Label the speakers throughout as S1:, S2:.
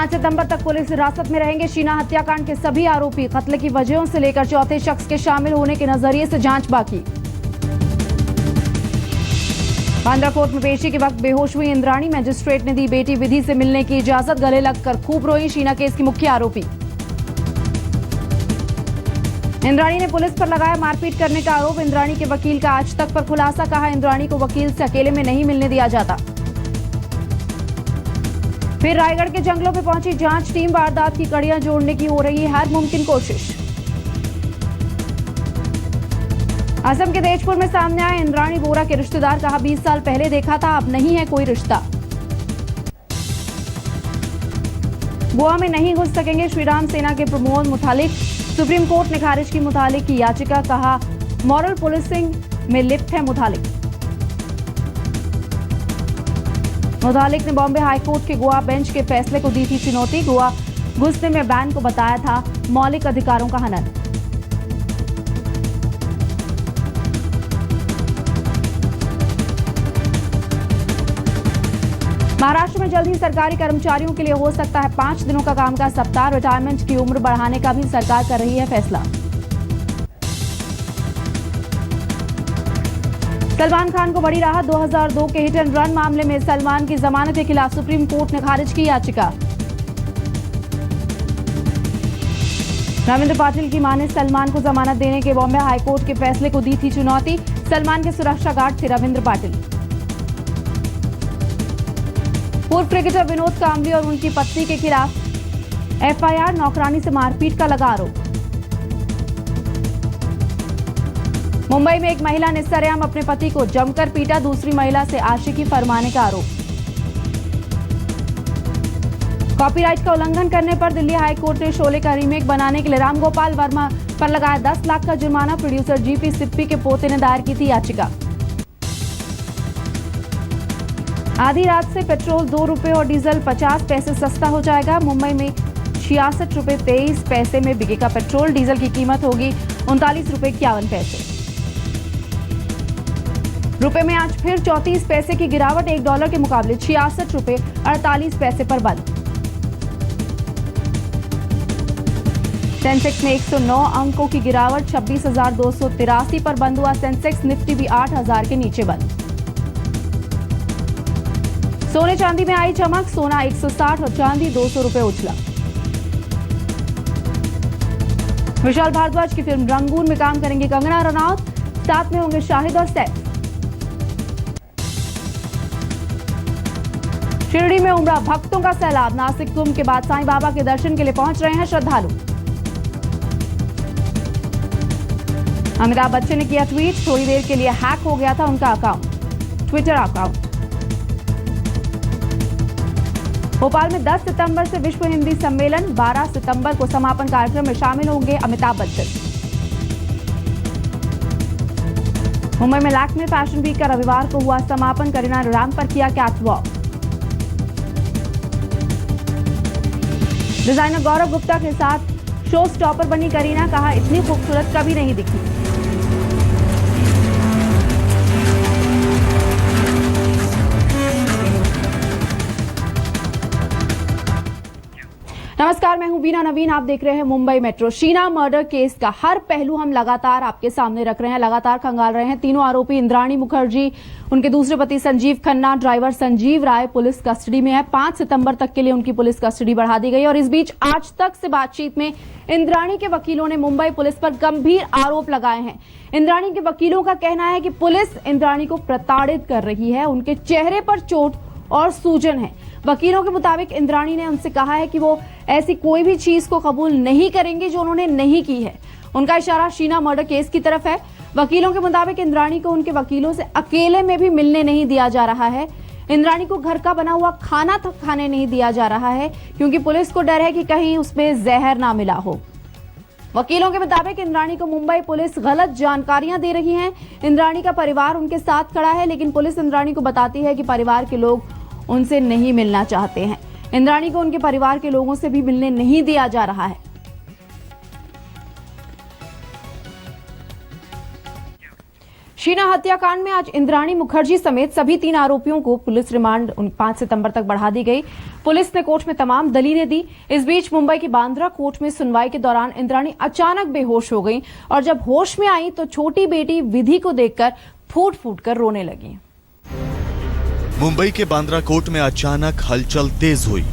S1: 5 सितंबर तक पुलिस हिरासत में रहेंगे शीना हत्याकांड के सभी आरोपी। कत्ल की वजहों से लेकर चौथे शख्स के शामिल होने के नजरिए से जांच बाकी। बांद्रा कोर्ट में पेशी के वक्त बेहोश हुई इंद्राणी, मजिस्ट्रेट ने दी बेटी विधि से मिलने की इजाजत। गले लगकर खूब रोई शीना केस की मुख्य आरोपी। इंद्राणी ने पुलिस पर लगाया मारपीट करने का आरोप। इंद्राणी के वकील का आज तक पर खुलासा, कहा इंद्राणी को वकील से अकेले में नहीं मिलने दिया जाता। फिर रायगढ़ के जंगलों में पहुंची जांच टीम, वारदात की कड़ियां जोड़ने की हो रही है हर मुमकिन कोशिश। असम के तेजपुर में सामने आए इंद्राणी बोरा के रिश्तेदार, कहा 20 साल पहले देखा था, अब नहीं है कोई रिश्ता। गोवा में नहीं घुस सकेंगे श्रीराम सेना के प्रमोद मुतालिक, सुप्रीम कोर्ट ने खारिज की मुतालिक की याचिका, कहा मॉरल पुलिसिंग में लिप्त है मुतालिक। मुतालिक ने बॉम्बे हाईकोर्ट के गोवा बेंच के फैसले को दी थी चुनौती। गोवा घुसने में बैन को बताया था मौलिक अधिकारों का हनन। महाराष्ट्र में जल्द ही सरकारी कर्मचारियों के लिए हो सकता है 5 दिनों का काम का सप्ताह। रिटायरमेंट की उम्र बढ़ाने का भी सरकार कर रही है फैसला। सलमान खान को बड़ी राहत, 2002 के हिट एंड रन मामले में सलमान की जमानत के खिलाफ सुप्रीम कोर्ट ने खारिज की याचिका। रविंद्र पाटिल की मां ने सलमान को जमानत देने के बॉम्बे हाईकोर्ट के फैसले को दी थी चुनौती। सलमान के सुरक्षा गार्ड थे रविंद्र पाटिल। पूर्व क्रिकेटर विनोद कांबली और उनकी पत्नी के खिलाफ एफआईआर, नौकरानी से मारपीट का लगा आरोप। मुंबई में एक महिला ने सरेआम अपने पति को जमकर पीटा, दूसरी महिला से आशिकी फरमाने का आरोप। कॉपीराइट का उल्लंघन करने पर दिल्ली हाईकोर्ट ने शोले का रीमेक बनाने के लिए राम गोपाल वर्मा पर लगाया 10 लाख का जुर्माना। प्रोड्यूसर जीपी सिप्पी के पोते ने दायर की थी याचिका। आधी रात से पेट्रोल 2 रुपए और डीजल 50 पैसे सस्ता हो जाएगा। मुंबई में 66 रुपए 23 पैसे में बिकेगा पेट्रोल, डीजल की कीमत होगी 39 रुपए 51 पैसे। रुपए में आज फिर 34 पैसे की गिरावट, $1 के मुकाबले 66 रुपए 48 पैसे पर बंद। सेंसेक्स में 109 अंकों की गिरावट, 26,283 पर बंद हुआ सेंसेक्स। निफ्टी भी 8,000 के नीचे बंद। सोने चांदी में आई चमक, सोना 160 और चांदी 200 रुपए उछला। विशाल भारद्वाज की फिल्म रंगून में काम करेंगे कंगना रनौत, साथ में होंगे शाहिद और सैफ। शिरडी में उमड़ा भक्तों का सैलाब, नासिक कुंभ के बाद साईं बाबा के दर्शन के लिए पहुंच रहे हैं श्रद्धालु। अमिताभ बच्चन ने किया ट्वीट, थोड़ी देर के लिए हैक हो गया था उनका अकाउंट, ट्विटर अकाउंट। भोपाल में 10 सितंबर से विश्व हिंदी सम्मेलन, 12 सितंबर को समापन कार्यक्रम में शामिल होंगे अमिताभ बच्चन। मुंबई में लैक्मे फैशन वीक का रविवार को हुआ समापन, करीना रैंप पर किया कैटवॉक। डिजाइनर गौरव गुप्ता के साथ शो स्टॉपर बनी करीना, कहा इतनी खूबसूरत कभी नहीं दिखी। नमस्कार, मैं हूं बीना नवीन, आप देख रहे हैं Mumbai metro. Sheena murder case का हर पहलू हम लगातार आपके सामने रख रहे हैं, लगातार खंगाल रहे हैं। तीनों आरोपी इंद्राणी मुखर्जी, उनके दूसरे पति Sanjeev Khanna, driver Sanjeev Rai police custody में है। 5 सितंबर तक के लिए उनकी पुलिस कस्टडी बढ़ा दी गई। और इस बीच आज तक से बातचीत में इंद्राणी के वकीलों ने मुंबई पुलिस पर गंभीर आरोप लगाए हैं। इंद्राणी के वकीलों का कहना है कि पुलिस इंद्राणी को प्रताड़ित कर रही है, उनके चेहरे पर चोट और सूजन है। वकीलों के मुताबिक इंद्राणी ने उनसे कहा है कि वो ऐसी कोई भी चीज को कबूल नहीं करेंगे जो उन्होंने नहीं की है। उनका इशारा शीना मर्डर केस की तरफ है। वकीलों के मुताबिक इंद्राणी को उनके वकीलों से अकेले में भी मिलने नहीं दिया जा रहा है। इंद्राणी को घर का बना हुआ खाना तक खाने नहीं दिया जा रहा है, क्योंकि पुलिस को डर है कि कहीं उसमें जहर ना मिला हो। वकीलों के मुताबिक इंद्राणी को मुंबई पुलिस गलत जानकारियां दे रही है। इंद्राणी का परिवार उनके साथ खड़ा है, लेकिन पुलिस इंद्राणी को बताती है कि परिवार के लोग उनसे नहीं मिलना चाहते हैं। इंद्राणी को उनके परिवार के लोगों से भी मिलने नहीं दिया जा रहा है। शीना हत्याकांड में आज इंद्राणी मुखर्जी समेत सभी 3 आरोपियों को पुलिस रिमांड 5 सितंबर तक बढ़ा दी गई। पुलिस ने कोर्ट में तमाम दलीलें दी। इस बीच मुंबई की बांद्रा कोर्ट में सुनवाई के दौरान इंद्राणी अचानक बेहोश हो गई और जब होश में आई तो छोटी बेटी विधि को देखकर फूट फूट कर रोने लगी।
S2: मुंबई के बांद्रा कोर्ट में अचानक हलचल तेज हुई।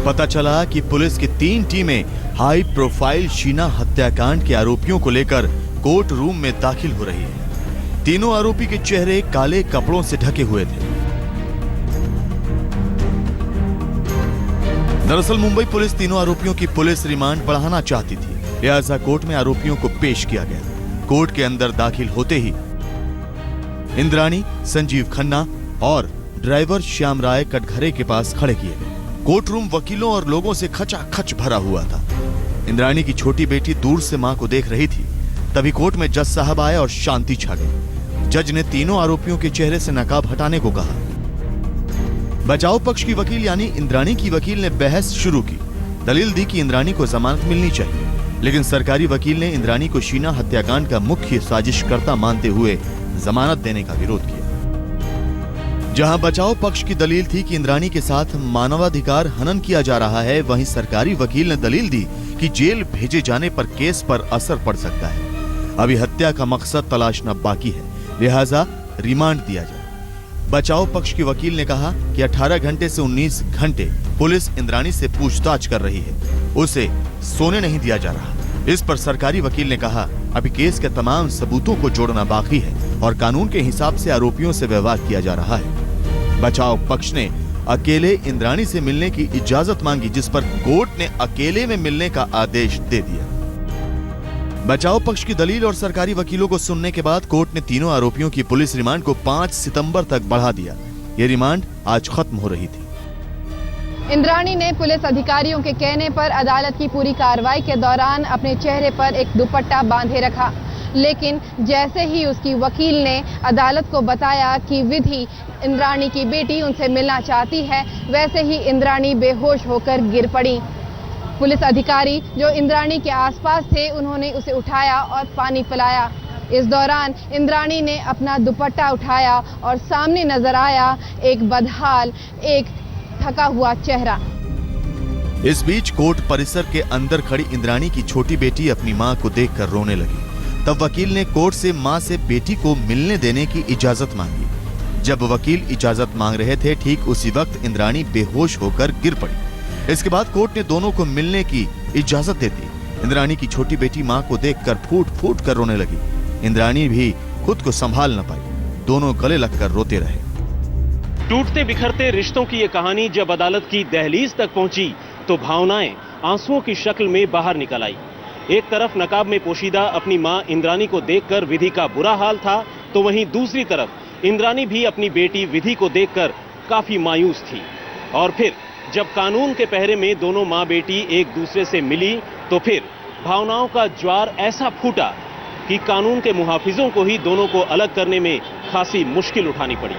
S2: पता चला कि पुलिस की 3 टीमें हाई प्रोफाइल शीना हत्याकांड के आरोपियों को लेकर कोर्ट रूम में दाखिल हो रही है। तीनों आरोपी के चेहरे काले कपड़ों से ढके हुए थे। दरअसल मुंबई पुलिस तीनों आरोपियों की पुलिस रिमांड बढ़ाना चाहती थी, लिहाजा कोर्ट में आरोपियों को पेश किया गया। कोर्ट के अंदर दाखिल होते ही इंद्राणी, संजीव खन्ना और ड्राइवर श्याम राय कटघरे के पास खड़े किए गए। कोर्ट रूम वकीलों और लोगों से खचाखच भरा हुआ था। इंद्राणी की छोटी बेटी दूर से मां को देख रही थी। तभी कोर्ट में जज साहब आए और शांति छा गई। जज ने तीनों आरोपियों के चेहरे से नकाब हटाने को कहा। बचाव पक्ष की वकील यानी इंद्राणी की वकील ने बहस शुरू की। दलील दी कि इंद्राणी को जमानत मिलनी चाहिए, लेकिन सरकारी वकील ने इंद्राणी को शीना हत्याकांड का मुख्य साजिशकर्ता मानते हुए जमानत देने का विरोध किया। जहां बचाव पक्ष की दलील थी कि इंद्राणी के साथ मानवाधिकार हनन किया जा रहा है, वहीं सरकारी वकील ने दलील दी कि जेल भेजे जाने पर केस पर असर पड़ सकता है। अभी हत्या का मकसद तलाशना बाकी है, लिहाजा रिमांड दिया जाए। बचाव पक्ष के वकील ने कहा कि 18 घंटे से 19 घंटे पुलिस इंद्राणी से पूछताछ कर रही है, उसे सोने नहीं दिया जा रहा। इस पर सरकारी वकील ने कहा, अभी केस के तमाम सबूतों को जोड़ना बाकी है और कानून के हिसाब से आरोपियों से व्यवहार किया जा रहा है। बचाव पक्ष ने अकेले इंद्राणी से मिलने की इजाजत मांगी, जिस पर कोर्ट ने अकेले में मिलने का आदेश दे दिया। बचाव पक्ष की दलील और सरकारी वकीलों को सुनने के बाद कोर्ट ने तीनों आरोपियों की पुलिस रिमांड को 5 सितंबर तक बढ़ा दिया। ये रिमांड आज खत्म हो रही थी।
S3: इंद्राणी ने पुलिस अधिकारियों के कहने पर अदालत की पूरी कार्रवाई के दौरान अपने चेहरे पर एक दुपट्टा बांधे रखा, लेकिन जैसे ही उसकी वकील ने अदालत को बताया कि विधि, इंद्राणी की बेटी, उनसे मिलना चाहती है, वैसे ही इंद्राणी बेहोश होकर गिर पड़ी। पुलिस अधिकारी जो इंद्राणी के आसपास थे, उन्होंने उसे उठाया और पानी पिलाया। इस दौरान इंद्राणी ने अपना दुपट्टा उठाया और सामने नजर आया एक बदहाल, एक थका हुआ चेहरा।
S2: इस बीच कोर्ट परिसर के अंदर खड़ी इंद्राणी की छोटी बेटी अपनी मां को देखकर रोने लगी। तब वकील ने कोर्ट से मां से बेटी को मिलने देने की इजाजत मांगी। जब वकील इजाजत मांग रहे थे, ठीक उसी वक्त इंद्राणी बेहोश होकर गिर पड़ी। इसके बाद कोर्ट ने दोनों को मिलने की इजाजत दे दी। इंद्राणी की छोटी बेटी मां को देखकर फूट फूट कर रोने लगी। इंद्राणी भी खुद को संभाल न पाई, दोनों गले लगकर रोते रहे।
S4: टूटते बिखरते रिश्तों की ये कहानी जब अदालत की दहलीज तक पहुंची तो भावनाएं आंसुओं की शक्ल में बाहर निकल आई। एक तरफ नकाब में पोशीदा अपनी मां इंद्राणी को देखकर विधि का बुरा हाल था, तो वहीं दूसरी तरफ इंद्राणी भी अपनी बेटी विधि को देखकर काफी मायूस थी। और फिर जब कानून के पहरे में दोनों मां बेटी एक दूसरे से मिली तो फिर भावनाओं का ज्वार ऐसा फूटा कि कानून के मुहाफिजों को ही दोनों को अलग करने में खासी मुश्किल उठानी पड़ी।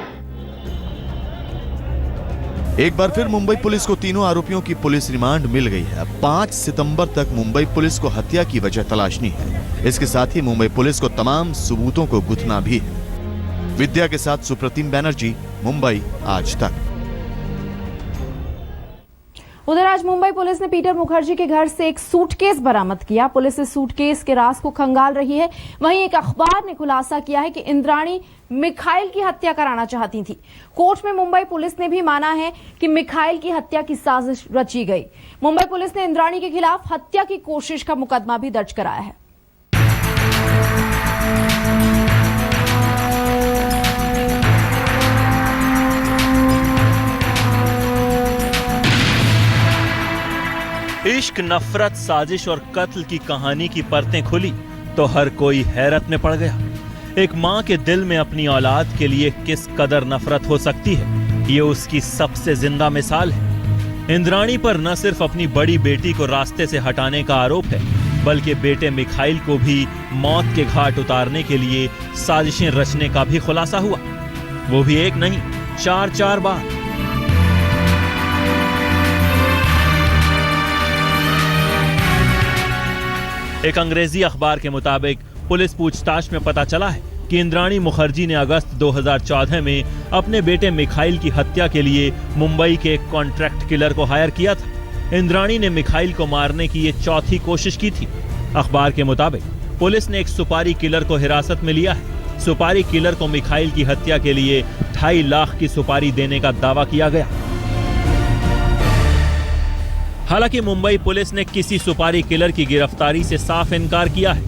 S2: एक बार फिर मुंबई पुलिस को तीनों आरोपियों की पुलिस रिमांड मिल गई है। 5 सितंबर तक मुंबई पुलिस को हत्या की वजह तलाशनी है। इसके साथ ही मुंबई पुलिस को तमाम सबूतों को गुथना भी है। विद्या के साथ सुप्रतिम बैनर्जी, मुंबई आज तक।
S1: उधर आज मुंबई पुलिस ने पीटर मुखर्जी के घर से एक सूटकेस बरामद किया। पुलिस इस सूटकेस के राज को खंगाल रही है। वहीं एक अखबार ने खुलासा किया है कि इंद्राणी मिखाइल की हत्या कराना चाहती थी। कोर्ट में मुंबई पुलिस ने भी माना है कि मिखाइल की हत्या की साजिश रची गई। मुंबई पुलिस ने इंद्राणी के खिलाफ हत्या की कोशिश का मुकदमा भी दर्ज कराया है।
S5: इश्क, नफरत, साजिश और कत्ल की कहानी की परतें खुली तो हर कोई हैरत में पड़ गया। एक मां के दिल में अपनी औलाद के लिए किस कदर नफरत हो सकती है, ये उसकी सबसे जिंदा मिसाल है। इंद्राणी पर न सिर्फ अपनी बड़ी बेटी को रास्ते से हटाने का आरोप है, बल्कि बेटे मिखाइल को भी मौत के घाट उतारने के लिए साजिशें रचने का भी खुलासा हुआ, वो भी एक नहीं 4 बार। एक अंग्रेजी अखबार के मुताबिक पुलिस पूछताछ में पता चला है कि इंद्राणी मुखर्जी ने अगस्त 2014 में अपने बेटे मिखाइल की हत्या के लिए मुंबई के एक कॉन्ट्रैक्ट किलर को हायर किया था। इंद्राणी ने मिखाइल को मारने की ये चौथी कोशिश की थी। अखबार के मुताबिक पुलिस ने एक सुपारी किलर को हिरासत में लिया है। सुपारी किलर को मिखाइल की हत्या के लिए 2.5 लाख की सुपारी देने का दावा किया गया। हालांकि मुंबई पुलिस ने किसी सुपारी किलर की गिरफ्तारी से साफ इनकार किया है।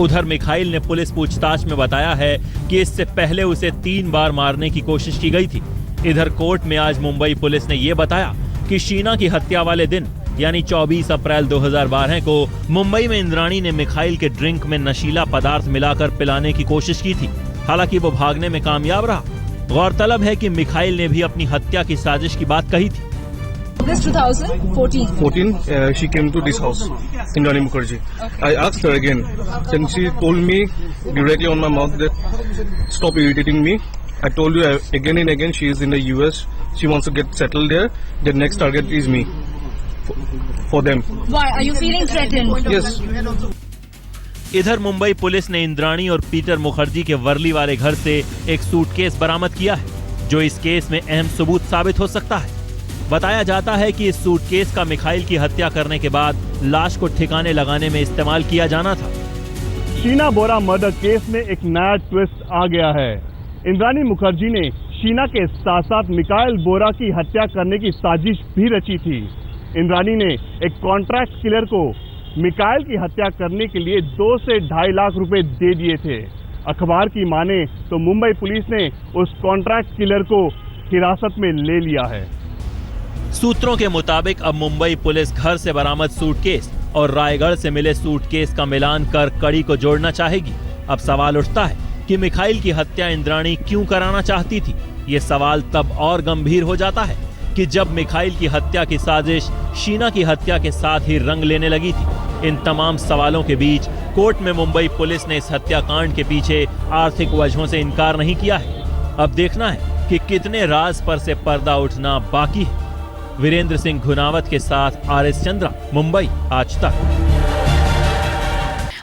S5: उधर मिखाइल ने पुलिस पूछताछ में बताया है कि इससे पहले उसे 3 बार मारने की कोशिश की गई थी। इधर कोर्ट में आज मुंबई पुलिस ने यह बताया कि शीना की हत्या वाले दिन यानी 24 अप्रैल 2012 को मुंबई में इंद्राणी ने मिखाइल के ड्रिंक में नशीला पदार्थ मिलाकर पिलाने की कोशिश की थी। हालांकि वो भागने में कामयाब रहा। गौरतलब है कि मिखाइल ने भी अपनी हत्या की साजिश की बात कही थी।
S6: August 2014.
S7: She came to this house, Indrani Mukherjee. I asked her again. Then she told me directly on my mouth that stop irritating me. I told you again and again she is in the US. She wants to get settled there. The next target is me. For them.
S6: Why? Are you feeling threatened?
S7: Yes.
S5: इधर Mumbai police ने इंद्राणी और Peter Mukherjee के वर्ली वाले घर से एक suitcase बरामद किया है, जो इस केस में अहम सबूत साबित हो सकता है। बताया जाता है कि इस सूटकेस का मिखाइल की हत्या करने के बाद लाश को ठिकाने लगाने में इस्तेमाल किया जाना था।
S8: शीना बोरा मर्डर केस में एक नया ट्विस्ट आ गया है। इंद्राणी मुखर्जी ने शीना के साथ साथ मिखाइल बोरा की हत्या करने की साजिश भी रची थी। इंद्राणी ने एक कॉन्ट्रैक्ट किलर को मिखाइल की हत्या करने के लिए 2 से 2.5 लाख रुपए दे दिए थे। अखबार की माने तो मुंबई पुलिस ने उस कॉन्ट्रैक्ट किलर को हिरासत में ले लिया है।
S5: सूत्रों के मुताबिक अब मुंबई पुलिस घर से बरामद सूटकेस और रायगढ़ से मिले सूटकेस का मिलान कर कड़ी को जोड़ना चाहेगी। अब सवाल उठता है कि मिखाइल की हत्या इंद्राणी क्यों कराना चाहती थी। ये सवाल तब और गंभीर हो जाता है कि जब मिखाइल की हत्या की साजिश शीना की हत्या के साथ ही रंग लेने लगी थी। इन तमाम सवालों के बीच कोर्ट में मुंबई पुलिस ने इस हत्याकांड के पीछे आर्थिक वजहों से इनकार नहीं किया है। अब देखना है कि कितने राज पर से पर्दा उठना बाकी है। वीरेंद्र सिंह घुनावत के साथ RS चंद्रा, मुंबई आज तक।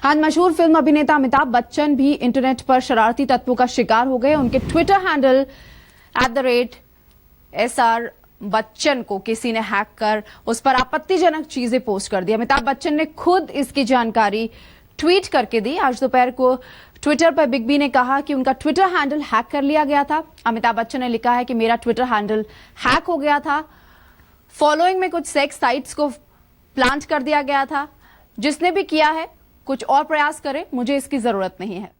S1: आज मशहूर फिल्म अभिनेता अमिताभ बच्चन भी इंटरनेट पर शरारती तत्वों का शिकार हो गए। उनके ट्विटर हैंडल @SR बच्चन को किसी ने हैक कर उस पर आपत्तिजनक चीजें पोस्ट कर दी। अमिताभ बच्चन ने खुद इसकी जानकारी ट्वीट करके दी। आज दोपहर को ट्विटर पर बिग बी ने कहा कि उनका ट्विटर हैंडल हैक कर लिया गया था। अमिताभ बच्चन ने लिखा है कि मेरा ट्विटर हैंडल हैक हो गया था। फॉलोइंग में कुछ सेक्स साइट्स को प्लांट कर दिया गया था। जिसने भी किया है कुछ और प्रयास करे, मुझे इसकी जरूरत नहीं है।